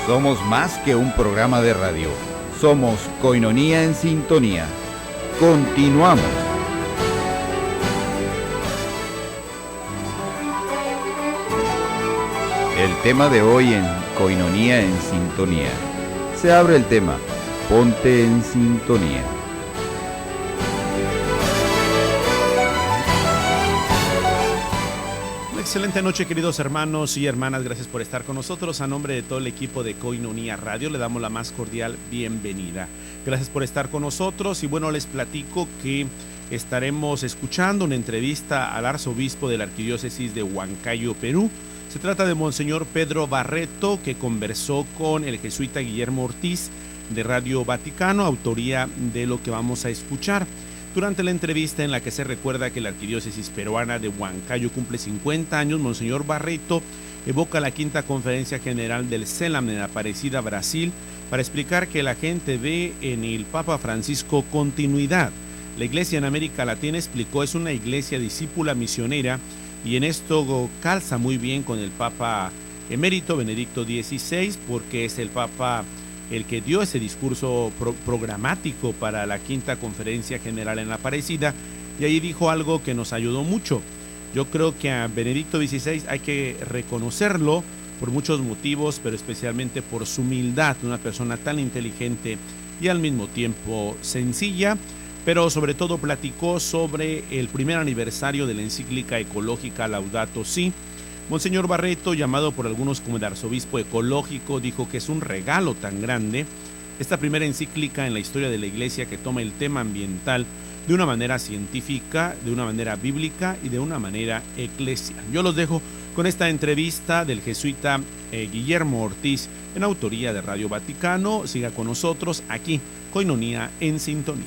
Somos más que un programa de radio. Somos Koinonía en Sintonía. Continuamos. El tema de hoy en Koinonía en Sintonía. Se abre el tema, ponte en sintonía. Excelente noche, queridos hermanos y hermanas, gracias por estar con nosotros. A nombre de todo el equipo de Koinonía Radio le damos la más cordial bienvenida. Gracias por estar con nosotros y bueno, les platico que estaremos escuchando una entrevista al arzobispo de la Arquidiócesis de Huancayo, Perú. Se trata de Monseñor Pedro Barreto, que conversó con el jesuita Guillermo Ortiz de Radio Vaticano, autoría de lo que vamos a escuchar. Durante la entrevista en la que se recuerda que la Arquidiócesis peruana de Huancayo cumple 50 años, Monseñor Barreto evoca la quinta conferencia general del CELAM en Aparecida, Brasil, para explicar que la gente ve en el Papa Francisco continuidad. La Iglesia en América Latina, explicó, es una iglesia discípula misionera y en esto calza muy bien con el Papa emérito Benedicto XVI, porque es el Papa el que dio ese discurso programático para la quinta conferencia general en la Aparecida, y ahí dijo algo que nos ayudó mucho. Yo creo que a Benedicto XVI hay que reconocerlo por muchos motivos, pero especialmente por su humildad, una persona tan inteligente y al mismo tiempo sencilla, pero sobre todo platicó sobre el primer aniversario de la encíclica ecológica Laudato Si. Monseñor Barreto, llamado por algunos como el arzobispo ecológico, dijo que es un regalo tan grande esta primera encíclica en la historia de la Iglesia que toma el tema ambiental de una manera científica, de una manera bíblica y de una manera eclesial. Yo los dejo con esta entrevista del jesuita Guillermo Ortiz en autoría de Radio Vaticano. Siga con nosotros aquí, Koinonía en Sintonía.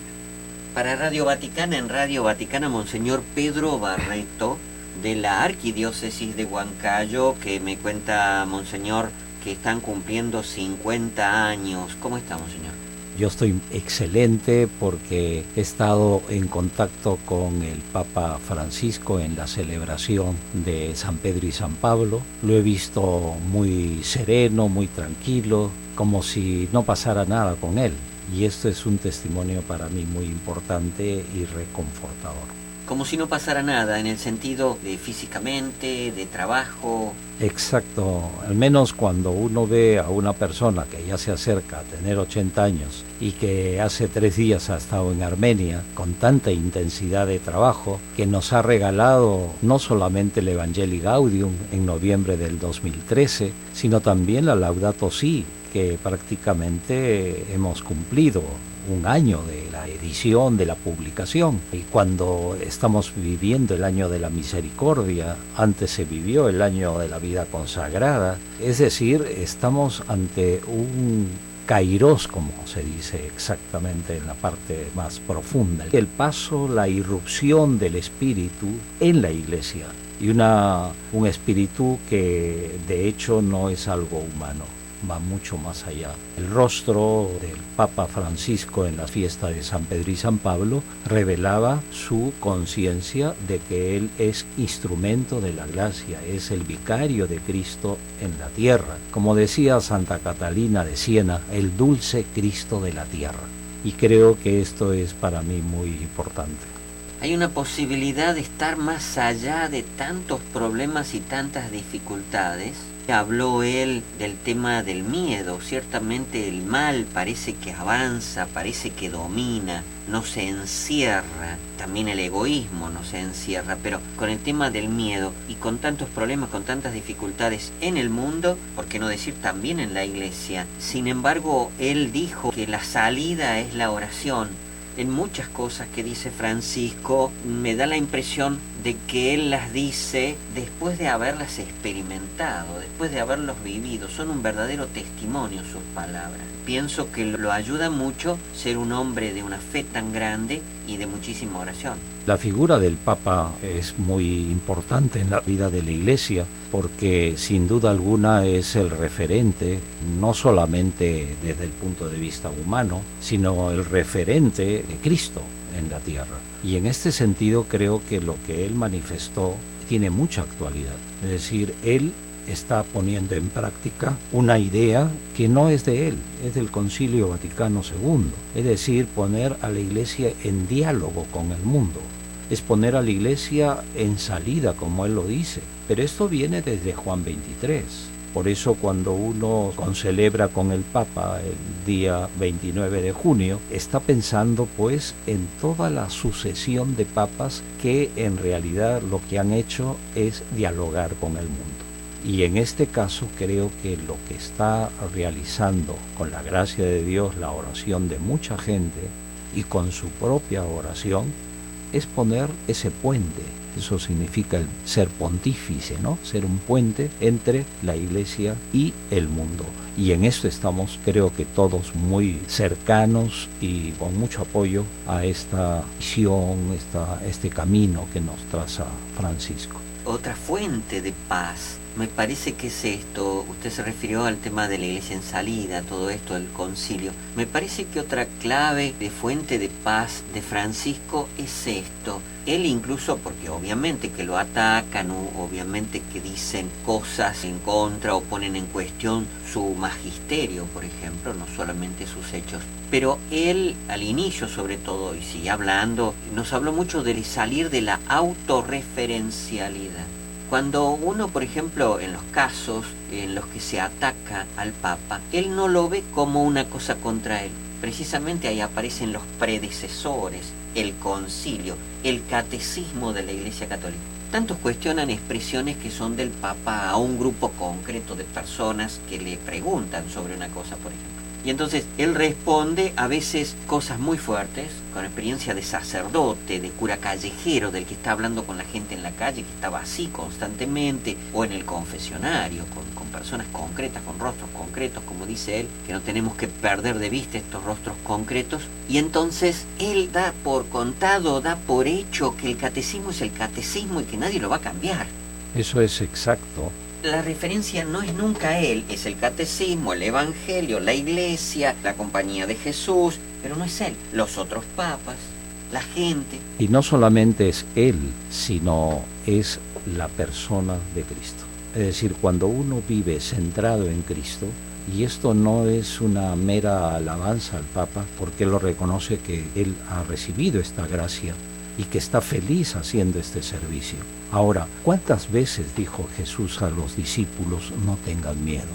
Para Radio Vaticana, en Radio Vaticana, Monseñor Pedro Barreto, de la Arquidiócesis de Huancayo, que me cuenta, Monseñor, que están cumpliendo 50 años. ¿Cómo está, Monseñor? Yo estoy excelente porque he estado en contacto con el Papa Francisco en la celebración de San Pedro y San Pablo. Lo he visto muy sereno, muy tranquilo, como si no pasara nada con él. Y esto es un testimonio para mí muy importante y reconfortador. Como si no pasara nada, en el sentido de físicamente, de trabajo. Exacto, al menos cuando uno ve a una persona que ya se acerca a tener 80 años y que hace 3 días ha estado en Armenia con tanta intensidad de trabajo, que nos ha regalado no solamente el Evangelii Gaudium en noviembre del 2013, sino también la Laudato Si, que prácticamente hemos cumplido un año de la edición, de la publicación. Y cuando estamos viviendo el año de la misericordia, antes se vivió el año de la vida consagrada, es decir, estamos ante un kairos, como se dice exactamente en la parte más profunda. El paso, la irrupción del espíritu en la Iglesia, y un espíritu que de hecho no es algo humano, va mucho más allá. El rostro del Papa Francisco en la fiesta de San Pedro y San Pablo revelaba su conciencia de que él es instrumento de la gracia, es el vicario de Cristo en la tierra. Como decía Santa Catalina de Siena, el dulce Cristo de la tierra. Y creo que esto es para mí muy importante. Hay una posibilidad de estar más allá de tantos problemas y tantas dificultades. Habló él del tema del miedo. Ciertamente el mal parece que avanza, parece que domina, no se encierra. También el egoísmo no se encierra, pero con el tema del miedo y con tantos problemas, con tantas dificultades en el mundo, ¿por qué no decir también en la Iglesia? Sin embargo, él dijo que la salida es la oración. En muchas cosas que dice Francisco, me da la impresión de que él las dice después de haberlas experimentado, después de haberlos vivido. Son un verdadero testimonio sus palabras. Pienso que lo ayuda mucho ser un hombre de una fe tan grande y de muchísima oración. La figura del Papa es muy importante en la vida de la Iglesia porque sin duda alguna es el referente, no solamente desde el punto de vista humano, sino el referente de Cristo en la tierra. Y en este sentido creo que lo que él manifestó tiene mucha actualidad. Es decir, él está poniendo en práctica una idea que no es de él, es del Concilio Vaticano II, es decir, poner a la Iglesia en diálogo con el mundo, es poner a la Iglesia en salida, como él lo dice, pero esto viene desde Juan 23. Por eso cuando uno celebra con el Papa el día 29 de junio, está pensando pues en toda la sucesión de papas que en realidad lo que han hecho es dialogar con el mundo. Y en este caso creo que lo que está realizando con la gracia de Dios la oración de mucha gente y con su propia oración es poner ese puente. Eso significa el ser pontífice, ¿no? Ser un puente entre la Iglesia y el mundo. Y en esto estamos, creo que todos muy cercanos y con mucho apoyo a esta visión, este camino que nos traza Francisco. Otra fuente de paz, me parece que es esto. Usted se refirió al tema de la Iglesia en salida, todo esto del concilio. Me parece que otra clave de fuente de paz de Francisco es esto. Él incluso, porque obviamente que lo atacan, obviamente que dicen cosas en contra o ponen en cuestión su magisterio, por ejemplo, no solamente sus hechos. Pero él, al inicio sobre todo, y sigue hablando, nos habló mucho de salir de la autorreferencialidad. Cuando uno, por ejemplo, en los casos en los que se ataca al Papa, él no lo ve como una cosa contra él. Precisamente ahí aparecen los predecesores, el concilio, el catecismo de la Iglesia Católica. Tantos cuestionan expresiones que son del Papa a un grupo concreto de personas que le preguntan sobre una cosa, por ejemplo. Y entonces él responde a veces cosas muy fuertes, con experiencia de sacerdote, de cura callejero, del que está hablando con la gente en la calle, que estaba así constantemente, o en el confesionario, con personas concretas, con rostros concretos, como dice él, que no tenemos que perder de vista estos rostros concretos. Y entonces él da por contado, da por hecho que el catecismo es el catecismo y que nadie lo va a cambiar. Eso es exacto. La referencia no es nunca él, es el catecismo, el evangelio, la iglesia, la compañía de Jesús, pero no es él, los otros papas, la gente. Y no solamente es él, sino es la persona de Cristo. Es decir, cuando uno vive centrado en Cristo, y esto no es una mera alabanza al Papa, porque él lo reconoce que él ha recibido esta gracia y que está feliz haciendo este servicio. Ahora, ¿cuántas veces dijo Jesús a los discípulos, no tengan miedo?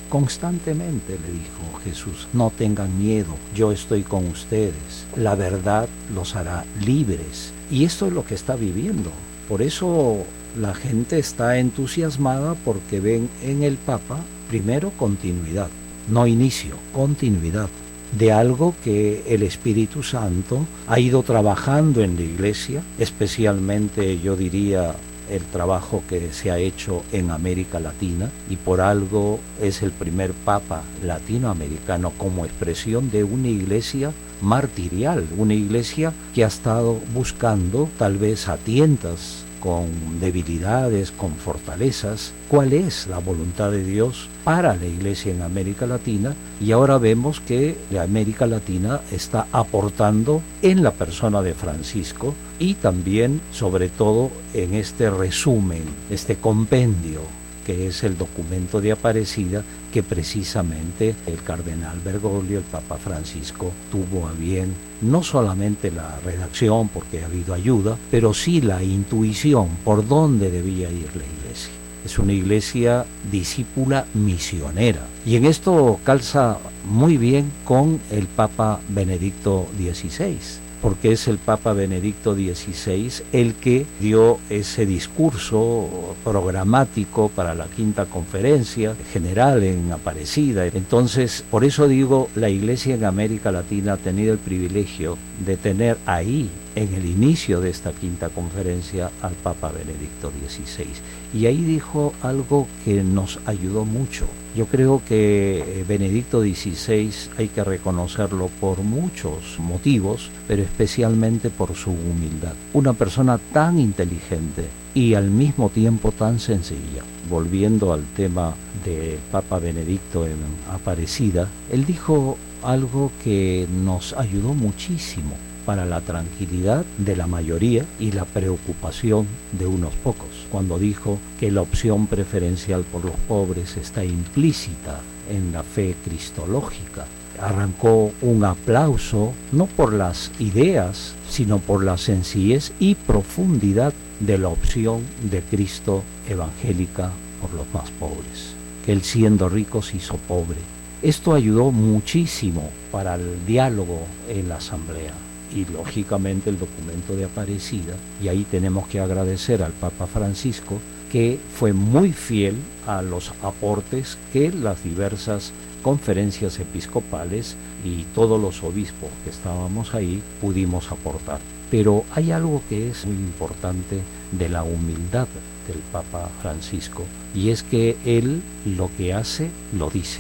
Constantemente le dijo Jesús, no tengan miedo, yo estoy con ustedes, la verdad los hará libres. Y esto es lo que está viviendo. Por eso la gente está entusiasmada porque ven en el Papa, primero, continuidad, no inicio, continuidad de algo que el Espíritu Santo ha ido trabajando en la Iglesia, especialmente yo diría el trabajo que se ha hecho en América Latina, y por algo es el primer Papa latinoamericano como expresión de una Iglesia martirial, una Iglesia que ha estado buscando, tal vez a tientas, con debilidades, con fortalezas, cuál es la voluntad de Dios para la Iglesia en América Latina, y ahora vemos que la América Latina está aportando en la persona de Francisco y también, sobre todo, en este resumen, este compendio que es el documento de Aparecida, que precisamente el cardenal Bergoglio, el Papa Francisco, tuvo a bien no solamente la redacción, porque ha habido ayuda, pero sí la intuición por dónde debía ir la Iglesia. Es una Iglesia discípula misionera, y en esto calza muy bien con el Papa Benedicto XVI, porque es el Papa Benedicto XVI el que dio ese discurso programático para la quinta conferencia general en Aparecida. Entonces, por eso digo, la Iglesia en América Latina ha tenido el privilegio de tener ahí, en el inicio de esta quinta conferencia, al Papa Benedicto XVI. Y ahí dijo algo que nos ayudó mucho. Yo creo que Benedicto XVI hay que reconocerlo por muchos motivos, pero especialmente por su humildad. Una persona tan inteligente y al mismo tiempo tan sencilla. Volviendo al tema del Papa Benedicto en Aparecida, él dijo algo que nos ayudó muchísimo. para la tranquilidad de la mayoría y la preocupación de unos pocos, cuando dijo que la opción preferencial por los pobres está implícita en la fe cristológica. Arrancó un aplauso, no por las ideas, sino por la sencillez y profundidad de la opción de Cristo evangélica por los más pobres, que él siendo rico se hizo pobre. Esto ayudó muchísimo para el diálogo en la asamblea y lógicamente el documento de Aparecida, y ahí tenemos que agradecer al Papa Francisco, que fue muy fiel a los aportes que las diversas conferencias episcopales y todos los obispos que estábamos ahí pudimos aportar. Pero hay algo que es muy importante de la humildad del Papa Francisco, y es que él lo que hace, lo dice.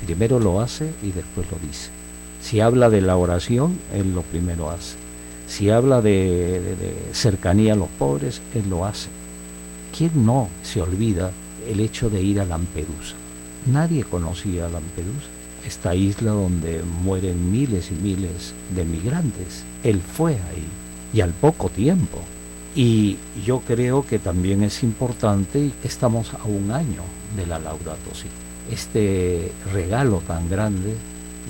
Primero lo hace y después lo dice. Si habla de la oración, él lo primero hace. Si habla de cercanía a los pobres, él lo hace. ¿Quién no se olvida el hecho de ir a Lampedusa? Nadie conocía a Lampedusa, esta isla donde mueren miles y miles de migrantes. Él fue ahí, y al poco tiempo. Y yo creo que también es importante, y estamos a un año de la Laudato Si, este regalo tan grande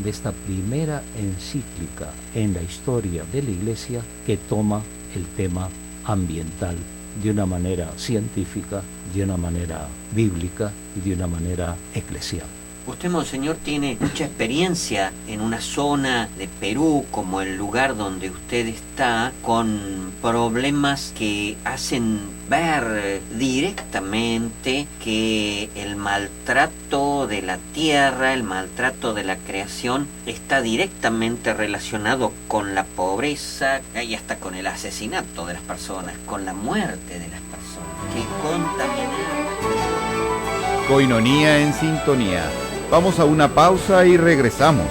de esta primera encíclica en la historia de la Iglesia que toma el tema ambiental de una manera científica, de una manera bíblica y de una manera eclesial. Usted, monseñor, tiene mucha experiencia en una zona de Perú, como el lugar donde usted está, con problemas que hacen ver directamente que el maltrato de la tierra, el maltrato de la creación, está directamente relacionado con la pobreza y hasta con el asesinato de las personas, con la muerte de las personas, que contaminan. Coinonía en sintonía. Vamos a una pausa y regresamos.